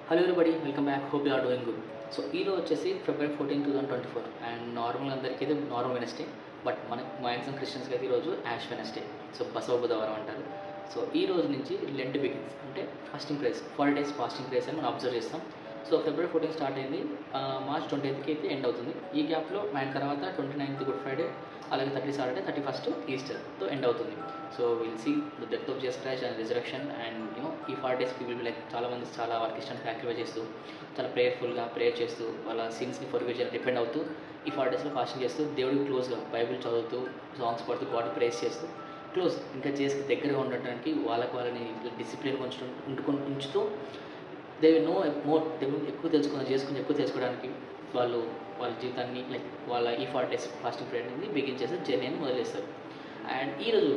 Hello everybody, welcome back. Hope you are doing good. So ఈరోజు వచ్చేసి February 14, 2024 and normal అందరికీ అయితే normal Wednesday. But మా exam క్రిస్టియన్స్కి అయితే ఈరోజు యాష్ వెనస్డే. సో బసవ బుధవారం అంటారు. సో ఈ రోజు నుంచి లెంట్ బిగిన్స్, అంటే fasting prayers, 40 days fasting prayers అని మనం అబ్జర్వ్ చేస్తాం. సో February 14 స్టార్ట్ అయింది, March 20th అయితే ఎండ్ అవుతుంది. ఈ గ్యాప్లో మన తర్వాత 29th గుడ్ ఫ్రైడే, అలాగే 30 సాటర్డే, 31st ఈస్టర్తో ఎండ్ అవుతుంది. So will see the death of Jesus Christ and resurrection. And ఈ 40 days పీపుల్ లైక్ చాలామంది చాలా వర్క్ ఇష్టాన్ని సాక్రిఫైస్ చేస్తూ, చాలా ప్రేయర్ఫుల్గా ప్రేయర్ చేస్తూ, వాళ్ళ సీన్స్ని ఫర్గివ్ చేయడం డిపెండ్ అవుతూ ఈ 40 daysలో ఫాస్టింగ్ చేస్తూ, దేవుడికి క్లోజ్గా బైబిల్ చదువుతూ, సాంగ్స్ పాడుతూ, గాడ్ ప్రేస్ చేస్తూ, క్లోజ్ ఇంకా చేసి దగ్గరగా ఉండటానికి వాళ్ళని డిసిప్లిన్ ఉంచుతూ దే నో మోర్, దేవుని ఎక్కువ ఎక్కువ తెలుసుకోవడానికి వాళ్ళ జీవితాన్ని లైక్ వాళ్ళ ఈ 40 days ఫాస్టింగ్ పీరియడ్ అనేది బిగిన్ చేసి జర్నీని మొదలుస్తారు. అండ్ ఈరోజు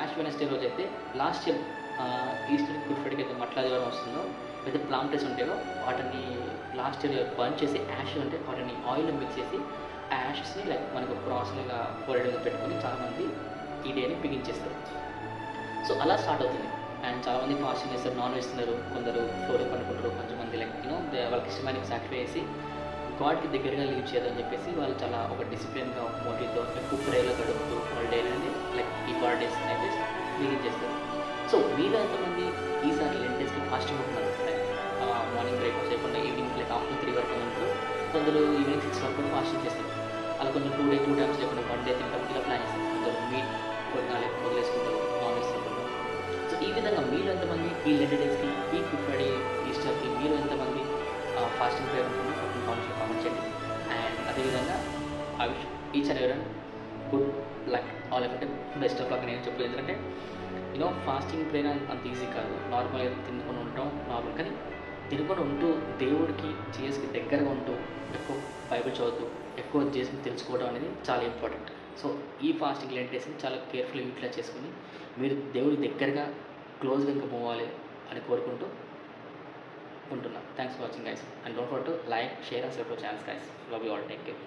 యాష్ వెనస్డే రోజు అయితే లాస్ట్ ఇయర్ ఈస్టర్ గుడ్ ఫ్రైడేకి అయితే మట్లాదివారం వస్తుందో, అయితే ప్లామ్ ట్రీస్ ఉంటాయో వాటిని లాస్ట్ ఇయర్ బర్న్ చేసి యాష్ అంటే వాటిని ఆయిల్ మిక్స్ చేసి ఆ యాషెస్ని లైక్ మనకు క్రాస్గా ఫోరెడ్ మీద పెట్టుకొని చాలామంది ఈ డేని బిగించేస్తారు. సో అలా స్టార్ట్ అవుతుంది. అండ్ చాలామంది ఫాస్టింగ్ చేస్తారు, నాన్ వెజ్ తిన్నారు, కొందరు ఫ్లోర్ పడుకుంటారు, కొంతమంది లైక్ వాళ్ళకి ఇష్టమైన సాక్రిఫై చేసి గాడ్కి దగ్గరగా లీవ్ చేయదని చెప్పేసి వాళ్ళు చాలా ఒక డిసిప్లిన్గా మోటివ్తో ఎక్కువ ప్రేయర్లో గడుపుతూ వాళ్ళ డే అనేది లైక్ ఈ 40 days అయితే బిగిన్ చేస్తారు. సో మీరు ఎంతమంది ఈసారి లెంట్ డేస్కి ఫాస్టింగ్ ఉంటున్నారు? లైక్ మార్నింగ్ బ్రేక్ఫాస్ట్ చేయకుండా ఈవినింగ్ లైక్ ఆఫ్టర్ 3 వరకు ఉంటారు, కొందరు ఈవినింగ్ 6 వరకు కూడా ఫాస్టింగ్ చేస్తారు. అలా కొంచెం 2 times లేకుండా 1 day తింటారు, ఇలా ప్లాన్ చేస్తారు. కొందరు మీట్ కొట్టినా వదిలేసుకుంటారు, నాన్ వెజ్ తింటారు. సో ఈ విధంగా మీరు ఎంతమంది ఈ లెంట్ డేస్కి, ఈ గుడ్ ఫ్రైడే, ఈస్టర్కి మీరు ఎంతమంది ఫాస్టింగ్ ప్రేయర్ ఉంటున్నారు కామెంట్ చేయండి. అండ్ అదేవిధంగా I wish each and every good luck, all అంటే బెస్ట్ ఆఫ్ లక్ నేను చెప్పలేదు. ఎందుకంటే ఫాస్టింగ్ ప్రేయర్ అంత ఈజీ కాదు. నార్మల్గా తినుకొని ఉంటాం నార్మల్, కానీ తినుకొని ఉంటూ దేవుడికి జీసస్కి దగ్గరగా ఉంటూ ఎక్కువ బైబిల్ చదువుతూ ఎక్కువ జీసస్ని తెలుసుకోవడం అనేది చాలా ఇంపార్టెంట్. సో ఈ ఫాస్టింగ్ లెంట్ డేస్ని చాలా కేర్ఫుల్గా యూటిలైజ్ చేసుకుని మీరు దేవుడి దగ్గరగా క్లోజ్గా ఇంకా మూవ్ అవ్వాలి అని కోరుకుంటూ ఉంటున్నాను. Thanks for watching guys, and don't forget to like, share and subscribe channels guys. Love you all, take care.